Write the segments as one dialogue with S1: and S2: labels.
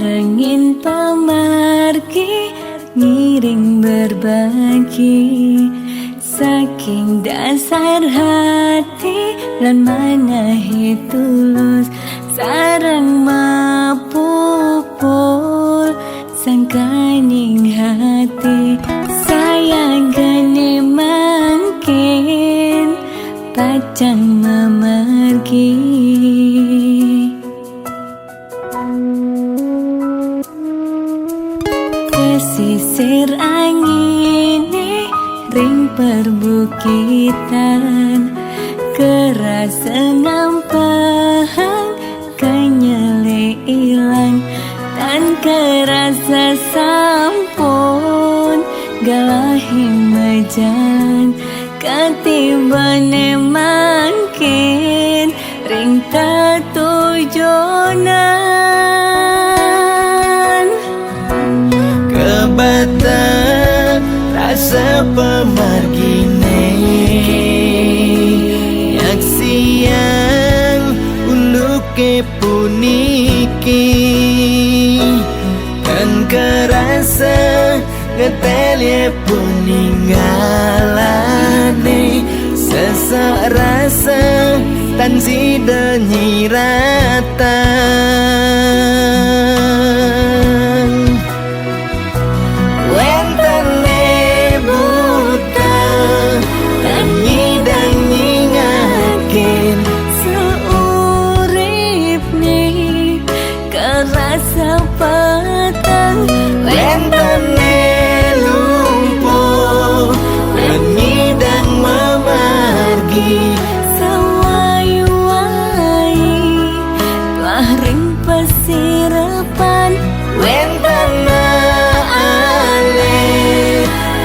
S1: Rengin pamargi ngiring berbagi, saking dasar hati lan manahi tulus, sarang mapupul sangkaning hati, sayang gane mangkin pacang memergi. Pesisir angin ring perbukitan, kerasa ngampang kenyele ilang, tan kerasa sampun galahing mejan, katibane mangkin ring tatujonan.
S2: Kebata rasa pemargine yak siang uluke puniki, kan kerasa ngetelye puninggalane, sesak rasa tan sida nyiratan. Wentene buta tan ngidang nyingakin,
S1: Seurip nih kerasa petang,
S2: wentene lumpuh tan ngidang memargi,
S1: sewai-wai telah ring pesirapan,
S2: wentana ale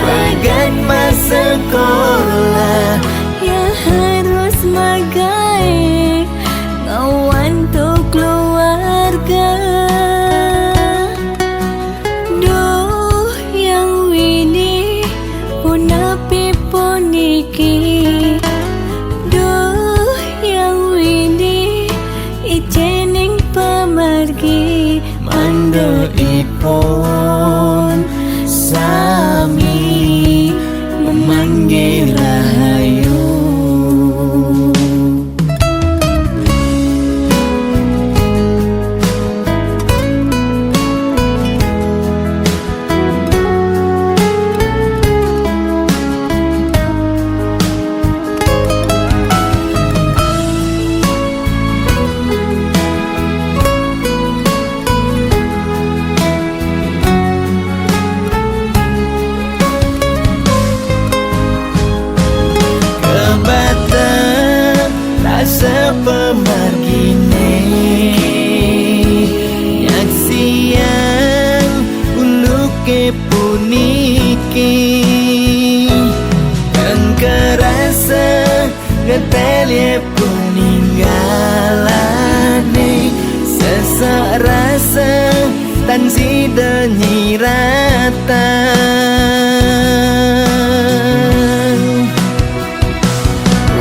S2: bagat masa sekolah,
S1: ya harus magai ngawan tuh keluarga. Duh yang wini punapi puniki, duh yang wini ijening pemargi,
S2: manda ipon sami memanggil rahayu. Rasa pemargine yak siang uluke puniki, kan kerasa ngetelye puninggalane, sesak rasa tan sida nyiratan.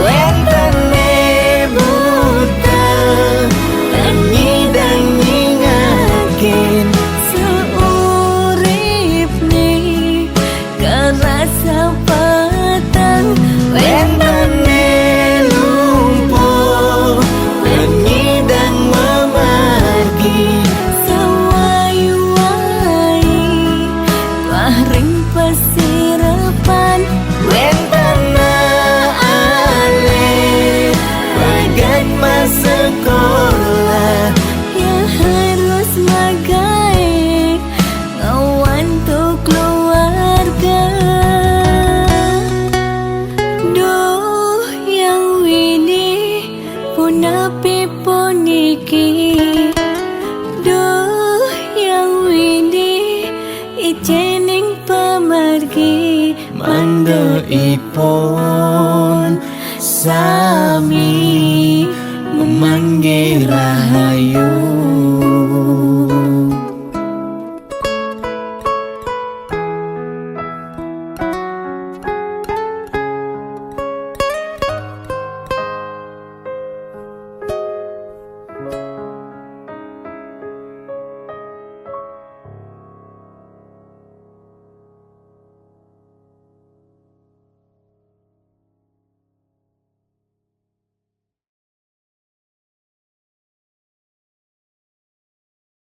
S2: Wentene buta tan ngidang nyingakin,
S1: seurip nih kerasa petang,
S2: wentene lumpuh tan ngidang memargi,
S1: sewai-wai telah ring pesirapan,
S2: wentana ale bagat masa sekolah,
S1: ya harus magai ngawan tuh keluarga. Duh yang wini punapi puniki, duh yang wini ijening pemargi,
S2: manda ipon sami memanggil rahayu.